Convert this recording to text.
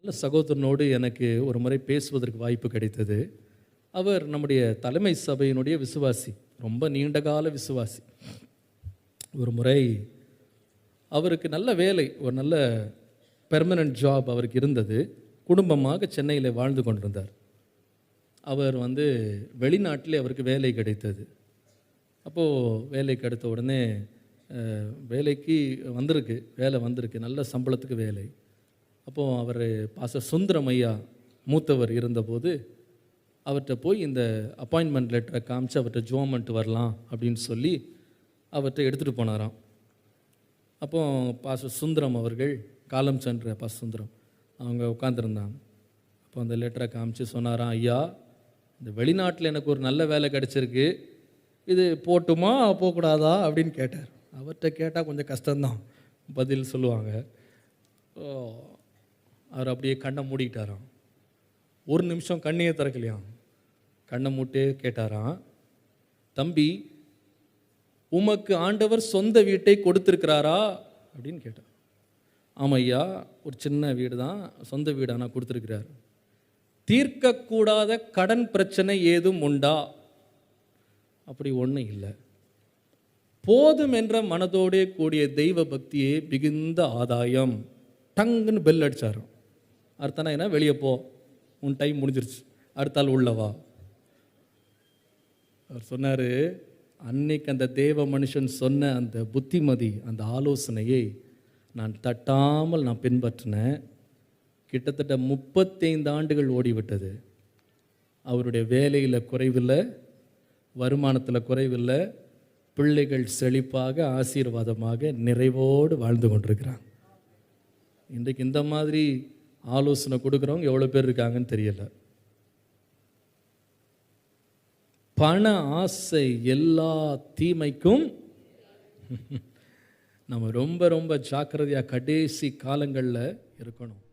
நல்ல சகோதரனோடு எனக்கு ஒரு முறை பேசுவதற்கு வாய்ப்பு கிடைத்தது. அவர் நம்முடைய தலைமை சபையினுடைய விசுவாசி, ரொம்ப நீண்டகால விசுவாசி. ஒரு முறை அவருக்கு நல்ல வேலை, ஒரு நல்ல பெர்மனன்ட் ஜாப் அவருக்கு இருந்தது. குடும்பமாக சென்னையில் வாழ்ந்து கொண்டிருந்தார். அவர் வெளிநாட்டிலே அவருக்கு வேலை கிடைத்தது. அப்போது வேலை கிடைத்த உடனே வேலைக்கு வேலை வந்திருக்கு, நல்ல சம்பளத்துக்கு வேலை. அப்போது அவர் பாஸ்டர் சுந்தரம் ஐயா மூத்தவர் இருந்தபோது அவர்கிட்ட போய் இந்த அப்பாயின்மெண்ட் லெட்டரை காமிச்சு அவர்கிட்ட ஜோம் பண்ணிட்டு வரலாம் அப்படின்னு சொல்லி அவர்கிட்ட எடுத்துகிட்டு போனாராம். அப்போது பாஸ்டர் சுந்தரம் அவர்கள், காலம் சென்ற பாஸ்டர் சுந்தரம் அவங்க உட்காந்துருந்தாங்க. அப்போ அந்த லெட்டரை காமிச்சு சொன்னாராம், ஐயா இந்த வெளிநாட்டில் எனக்கு ஒரு நல்ல வேலை கிடச்சிருக்கு, இது போட்டுமா போகக்கூடாதா அப்படின்னு கேட்டார். அவர்கிட்ட கேட்டால் கொஞ்சம் கஷ்டம்தான் பதில் சொல்லுவாங்க. அவர் அப்படியே கண்ணை மூடிக்கிட்டாராம். ஒரு நிமிஷம் கண்ணையே திறக்கலையாம். கண்ணை மூட்டே கேட்டாராம், தம்பி உமக்கு ஆண்டவர் சொந்த வீட்டை கொடுத்துருக்கிறாரா அப்படின்னு கேட்டார். ஆமாம் ஐயா, ஒரு சின்ன வீடு தான், சொந்த வீடு ஆனால் கொடுத்துருக்கிறார். தீர்க்கக்கூடாத கடன் பிரச்சனை ஏதும் உண்டா? அப்படி ஒன்றும் இல்லை. போதும் என்ற மனதோடே கூடிய தெய்வ பக்தியே மிகுந்த ஆதாயம். டங்குன்னு பெல் அடித்தாரும். அர்த்தனா என்ன, வெளியே போ, உன் டைம் முடிஞ்சிருச்சு, அடுத்த ஆள் உள்ளவா. அவர் சொன்னார், அன்னைக்கு அந்த தேவ மனுஷன் சொன்ன அந்த புத்திமதி, அந்த ஆலோசனையை நான் தட்டாமல் நான் பின்பற்றினேன். கிட்டத்தட்ட 35 ஆண்டுகள் ஓடிவிட்டது. அவருடைய வேலையில் குறைவில்லை, வருமானத்தில் குறைவில்லை, பிள்ளைகள் செழிப்பாக ஆசீர்வாதமாக நிறைவோடு வாழ்ந்து கொண்டிருக்கிறாங்க. இன்றைக்கு இந்த மாதிரி ஆலோசனை கொடுக்குறவங்க எவ்வளோ பேர் இருக்காங்கன்னு தெரியல. பண ஆசை எல்லா தீமைக்கும் நம்ம ரொம்ப ரொம்ப ஜாக்கிரதையாக கடைசி காலங்களில் இருக்கணும்.